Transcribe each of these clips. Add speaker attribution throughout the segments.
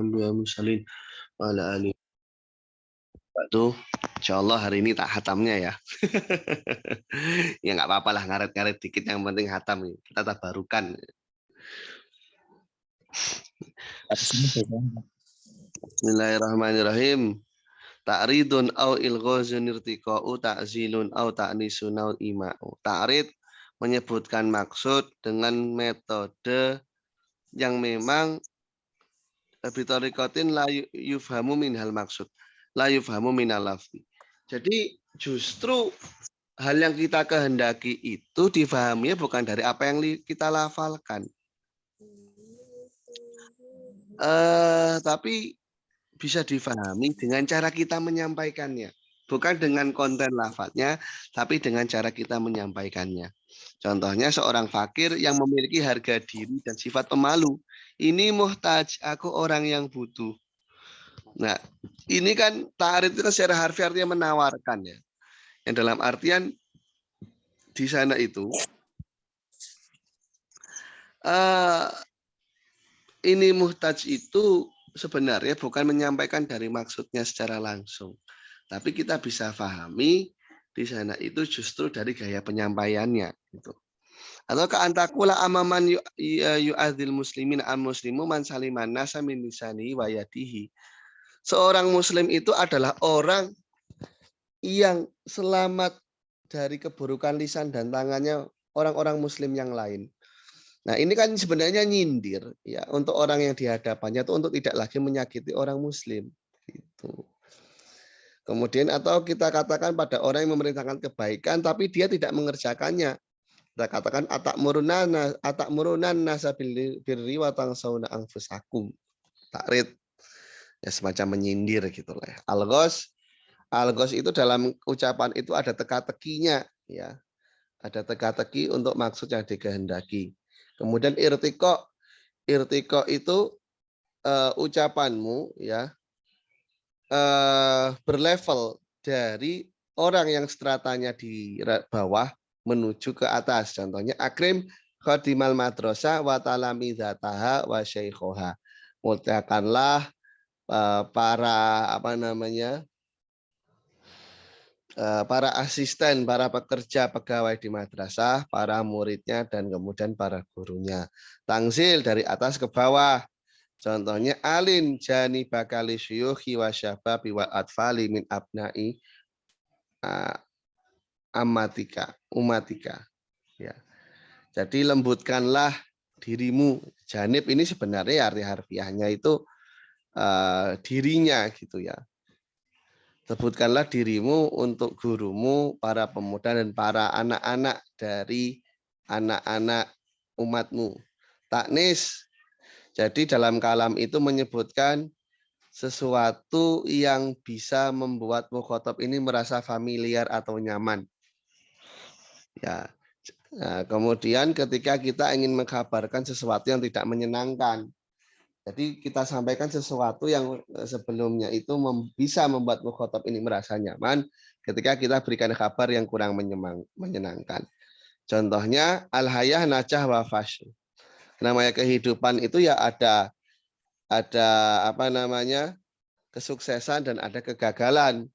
Speaker 1: Musallin wa ala alihi. Waduh, insya Allah hari ini tak hatamnya ya. Ya nggak apa-apa lah, ngaret-ngaret dikit, yang penting hatam. Kita tabarukan. Bismillahirrahmanirrahim. Ta'ridun au ilghazun irtiqa'u ta'zilun au ta'nisun au ima'u. Ta'rid menyebutkan maksud dengan metode yang memang bitorikotin la yufhamu minhal maksud, la yufhamu minal lafzi. Jadi justru hal yang kita kehendaki itu difahami bukan dari apa yang kita lafalkan, tapi bisa difahami dengan cara kita menyampaikannya. Bukan dengan konten lafadznya, tapi dengan cara kita menyampaikannya. Contohnya seorang fakir yang memiliki harga diri dan sifat pemalu. Ini muhtaj, aku orang yang butuh. Nah, ini kan ta'rid itu secara harfiah artinya menawarkan ya. Yang dalam artian di sana itu ini muhtaj itu sebenarnya bukan menyampaikan dari maksudnya secara langsung. Tapi kita bisa pahami di sana itu justru dari gaya penyampaiannya gitu. Atau antakula amaman yu'adzil muslimin am muslimu man saliman nasa min lisani wa yadihi. Seorang muslim itu adalah orang yang selamat dari keburukan lisan dan tangannya orang-orang muslim yang lain. Nah, ini kan sebenarnya nyindir ya untuk orang yang di hadapannya itu untuk tidak lagi menyakiti orang muslim gitu. Kemudian atau kita katakan pada orang yang memerintahkan kebaikan tapi dia tidak mengerjakannya. Kita katakan atak murunan nasa birri wa tangsawna anfusakum. Takrid ya semacam menyindir gitu lah. Algos itu dalam ucapan itu ada teka-tekinya ya. Ada teka-teki untuk maksud yang dikehendaki. Kemudian irtiko itu ucapanmu ya berlevel dari orang yang stratanya di bawah menuju ke atas. Contohnya akrim khadimal madrasah wa talamidataha wa syaikhoha. Muliakanlah para para asisten, para pekerja pegawai di madrasah, para muridnya dan kemudian para gurunya. Tangzil dari atas ke bawah. Contohnya alin jani bakali syuyukhi wa syababi wa atfali min abnai umatika. Ya. Jadi lembutkanlah dirimu. Janib ini sebenarnya arti harfiahnya itu dirinya gitu ya. Sebutkanlah dirimu untuk gurumu, para pemuda dan para anak-anak dari anak-anak umatmu. Taknis. Jadi dalam kalam itu menyebutkan sesuatu yang bisa membuat mukhotob ini merasa familiar atau nyaman. Ya. Nah, kemudian ketika kita ingin mengkabarkan sesuatu yang tidak menyenangkan, jadi kita sampaikan sesuatu yang sebelumnya itu bisa membuat mukhotob ini merasa nyaman ketika kita berikan kabar yang kurang menyenangkan. Contohnya al-hayah najah wa fasy. Namanya kehidupan itu ya ada kesuksesan dan ada kegagalan.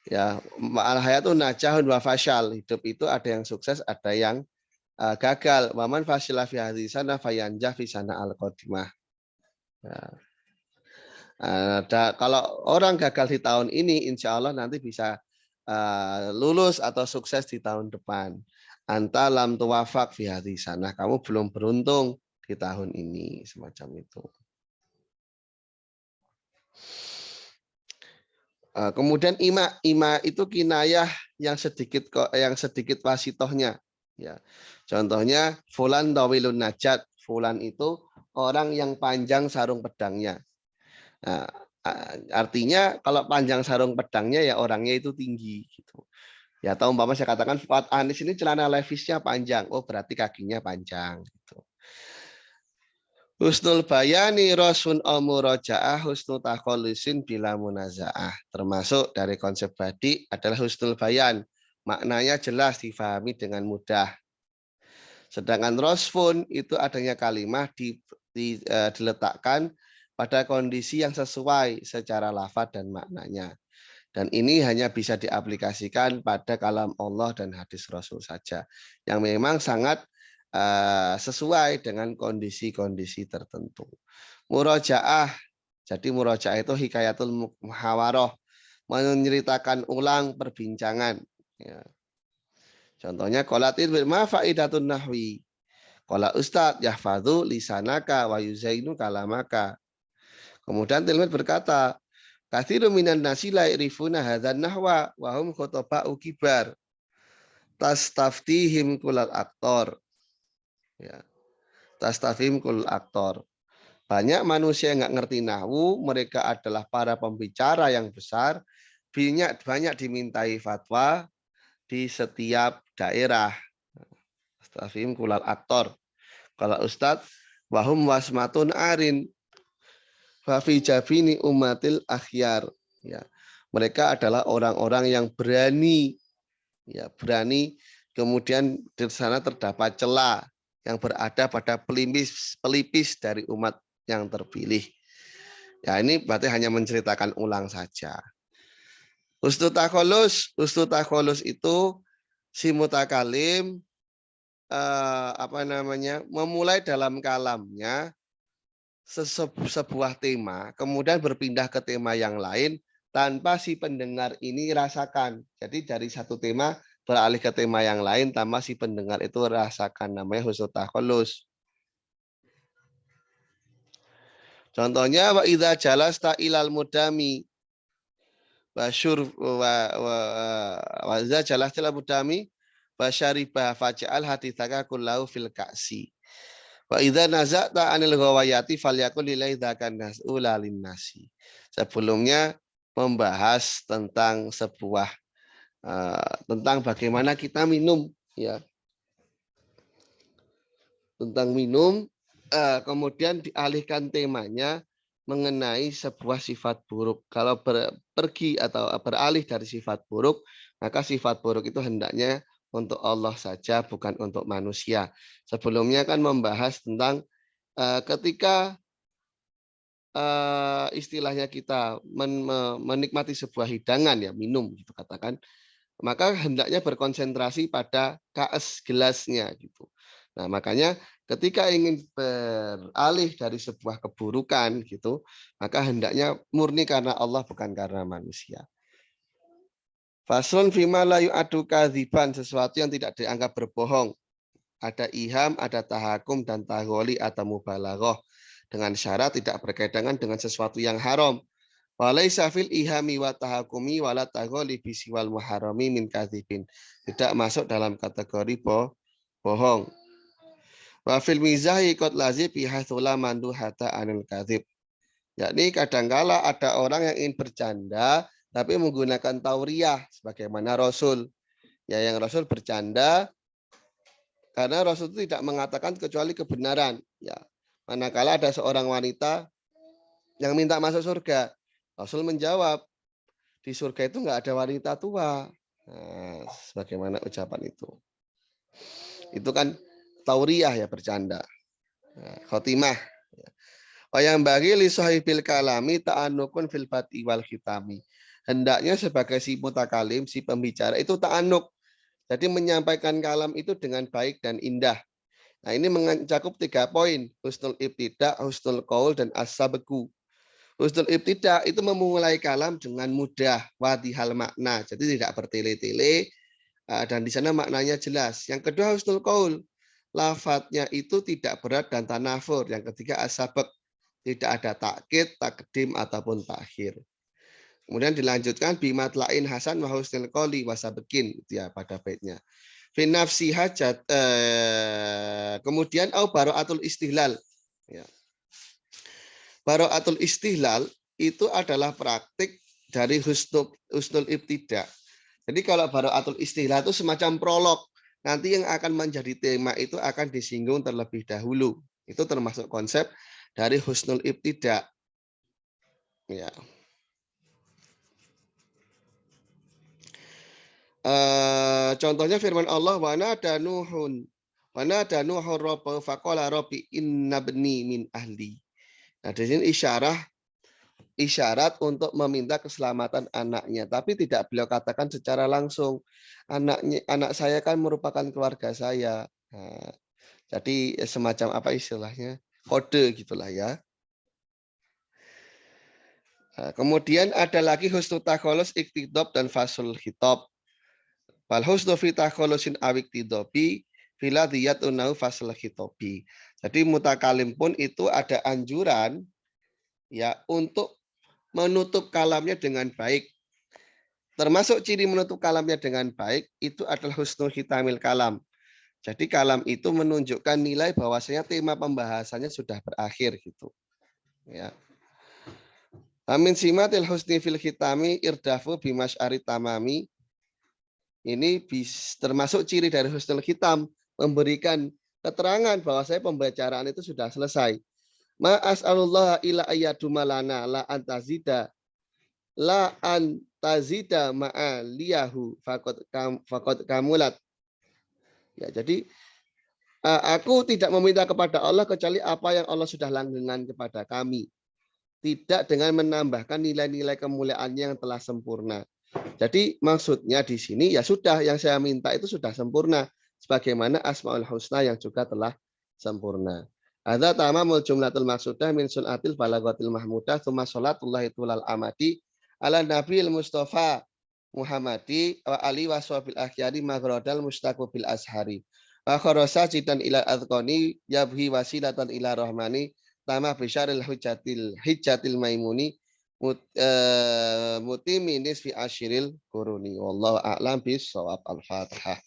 Speaker 1: Ya, al-hayatu najahun wa fasyal. Hidup itu ada yang sukses, ada yang gagal. Waman fasyila fi hadhihi sana fayanjah fi sana al-qadimah. Kalau orang gagal di tahun ini, insya Allah nanti bisa lulus atau sukses di tahun depan. Anta lam tuwafaq fi hadhihi sana. Kamu belum beruntung di tahun ini, semacam itu. Kemudian ima itu kinayah yang sedikit wasitohnya. Ya, contohnya fulan dawilun najat. Fulan itu orang yang panjang sarung pedangnya. Nah, artinya kalau panjang sarung pedangnya ya orangnya itu tinggi gitu. Ya atau umpama saya katakan Fuad Anis ini celana levisnya panjang. Oh berarti kakinya panjang gitu. Husnul bayani rosun al-murajaah husnul takhollisin bila munazaah. Termasuk dari konsep badik adalah husnul bayan. Maknanya jelas difahami dengan mudah. Sedangkan rosfun itu adanya kalimat diletakkan pada kondisi yang sesuai secara lafaz dan maknanya. Dan ini hanya bisa diaplikasikan pada kalam Allah dan hadis Rasul saja, yang memang sangat sesuai dengan kondisi-kondisi tertentu. Murojaah, jadi murojaah itu hikayatul muhawaroh, menceritakan ulang perbincangan. Ya. Contohnya qolatil ma faidatun nahwi. Qala ustad yahfadzu lisanaka wa yuzainu kalamaka. Kemudian tilmid berkata, katsirun minan nasi la yarifuna hadzan nahwa wa hum khutaba'u kibar. Tastaftihim kulal aktor. Ya. Tastaftihim kulal aktor. Banyak manusia yang nggak ngerti nahwu, mereka adalah para pembicara yang besar, banyak dimintai fatwa di setiap daerah. Tastaftihim kulal aktor. Kalau Ustadz, wahum wasmatun arin, fafi jabini umatil akhyar. Ya, mereka adalah orang-orang yang berani, ya berani. Kemudian di sana terdapat celah yang berada pada pelipis dari umat yang terpilih. Ya ini berarti hanya menceritakan ulang saja. Ustutakolus itu si mutakalim memulai dalam kalamnya sebuah tema, kemudian berpindah ke tema yang lain tanpa si pendengar ini rasakan. Jadi dari satu tema beralih ke tema yang lain tanpa si pendengar itu rasakan, namanya husnul takhallus. Contohnya wa idza jalasta ilal mudami basyur wa idza jalasta ilal mudami basyariba faj'al haditsaka kullahu fil ka'si. Wa idza naza'ta 'anil ghawayati falyakul lillahi dzakan nas'ula linnasi. Sebelumnya membahas tentang sebuah tentang bagaimana kita minum, ya. Tentang minum, kemudian dialihkan temanya mengenai sebuah sifat buruk. Kalau pergi atau beralih dari sifat buruk, maka sifat buruk itu hendaknya untuk Allah saja, bukan untuk manusia. Sebelumnya kan membahas tentang ketika istilahnya kita menikmati sebuah hidangan, ya minum gitu katakan, maka hendaknya berkonsentrasi pada kaes gelasnya gitu. Nah, makanya ketika ingin beralih dari sebuah keburukan gitu, maka hendaknya murni karena Allah bukan karena manusia. Faslun fima la yu'adu kadziban, sesuatu yang tidak dianggap berbohong. Ada iham, ada tahakum dan tagholi atau mubalaghah, dengan syarat tidak berkaitan dengan sesuatu yang haram. Walaisa fil ihami wa tahakumi wala tagholi bisiwal muharrami min kadzibin. Tidak masuk dalam kategori bohong. Wa fil mizahi qad lazib bihatsula mandu hatta anil kadzib. Yakni kadangkala ada orang yang ingin bercanda tapi menggunakan tauriyah sebagaimana Rasul. Ya, yang Rasul bercanda karena Rasul itu tidak mengatakan kecuali kebenaran. Ya, manakala ada seorang wanita yang minta masuk surga, Rasul menjawab, di surga itu nggak ada wanita tua. Nah, sebagaimana ucapan itu. Itu kan tauriyah, ya, bercanda. Nah, khotimah. Yang bagi li sahibil kalami ta'anukun fil bati wal khitami. Hendaknya sebagai si mutakalim, si pembicara itu ta'anuk. Jadi menyampaikan kalam itu dengan baik dan indah. Nah, ini mencakup 3 poin. Husnul ibtida, husnul qaul, dan as-sabqu. Husnul ibtida itu memulai kalam dengan mudah, wadihal makna. Jadi tidak bertele-tele, dan di sana maknanya jelas. Yang kedua husnul qaul. Lafadznya itu tidak berat dan tanafur. Yang ketiga as-sabq. Tidak ada takkid, takdim, ataupun takhir. Kemudian dilanjutkan bimatlain hasan wa husnul qauli wa sabqin, ya, pada baitnya. Fi nafsi hajat, kemudian baraatul istihlal, ya. Baraatul istihlal itu adalah praktik dari husnul ibtida. Jadi kalau baraatul istihlal itu semacam prolog. Nanti yang akan menjadi tema itu akan disinggung terlebih dahulu. Itu termasuk konsep dari husnul ibtida. Ya. Contohnya firman Allah, wa nada nuhun rabbahu faqala rabbi inna bni min ahli. Nah, di sini isyarat untuk meminta keselamatan anaknya, tapi tidak beliau katakan secara langsung. Anak saya kan merupakan keluarga saya. Nah, jadi semacam apa istilahnya? Kode gitulah ya. Nah, kemudian ada lagi husnul takholus, iktidob dan fasul hitob. Wal husnu fi takholusin awik tidobi fila diyat unau fasul hitobi. Jadi mutakalim pun itu ada anjuran ya untuk menutup kalamnya dengan baik. Termasuk ciri menutup kalamnya dengan baik itu adalah husnul hitamil kalam. Jadi kalam itu menunjukkan nilai bahwasanya tema pembahasannya sudah berakhir gitu. Ya. Amin simatil husni fil hitami irdafu bimas arit tamami. Ini termasuk ciri dari husnul hitam, memberikan keterangan bahwa saya pembicaraan itu sudah selesai. Ma as'alullah ila ayyadumalana la antazida la antazida ma'aliyahu fakot kamulat. Ya, jadi aku tidak meminta kepada Allah kecuali apa yang Allah sudah langgengkan kepada kami. Tidak dengan menambahkan nilai-nilai kemuliaannya yang telah sempurna. Jadi maksudnya di sini ya sudah yang saya minta itu sudah sempurna. Sebagaimana Asmaul Husna yang juga telah sempurna. Ada tamamul jumlatul maksudah min sunatil balagatil mahmudah thumma sholatullahi tulal amadi ala nabiil mustafa Muhammadi wa ali wa sahbil akhyari magrodal mustaku bil ashari. Wa khorosa jidan ila adqani yabhi wasilatan ila rahmani tama bisyaril hijjatil maimuni mutimi nisfi asyiril kuruni. Wallahu a'lam bis-shawab. Al-Fatihah.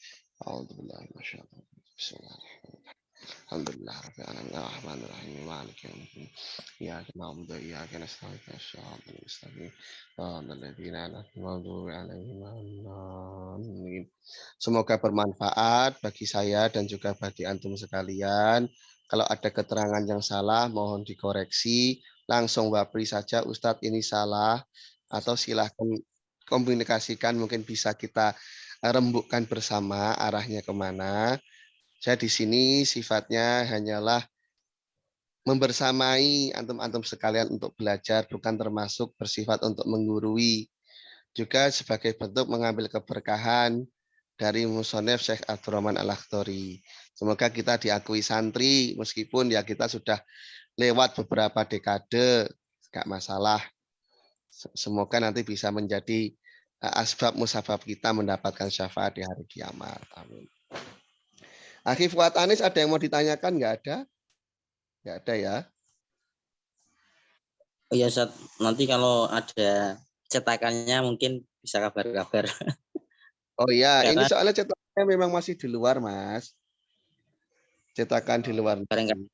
Speaker 1: A'udzubillahi minasyaitonir rajim. Bismillahirrahmanirrahim. Alhamdulillah rabbil alamin arrahmanir rahim maliki yaumiddin. Iyyaka na'budu wa iyyaka nasta'in ihdinas siratal mustaqim. Shiratal ladzina an'amta 'alaihim. Semoga bermanfaat bagi saya dan juga bagi antum sekalian. Kalau ada keterangan yang salah mohon dikoreksi. Langsung wapri saja Ustadz ini salah atau silahkan komunikasikan mungkin bisa kita rembukkan bersama arahnya kemana. Saya di sini sifatnya hanyalah membersamai antum-antum sekalian untuk belajar, bukan termasuk bersifat untuk menggurui. Juga sebagai bentuk mengambil keberkahan dari Musonef Syekh Abdurrahman Al-Akhdari. Semoga kita diakui santri, meskipun ya kita sudah lewat beberapa dekade, nggak masalah. Semoga nanti bisa menjadi asbab musabab kita mendapatkan syafaat di hari kiamat. Amin. Akhi Fuad Anis ada yang mau ditanyakan? Nggak ada? Nggak ada ya?
Speaker 2: Oh ya, Ustaz. Nanti kalau ada cetakannya mungkin bisa kabar-kabar.
Speaker 1: Oh ya, ini
Speaker 2: Karena
Speaker 1: soalnya cetakannya memang masih di luar, Mas. Cetakan di luar.
Speaker 2: barangkali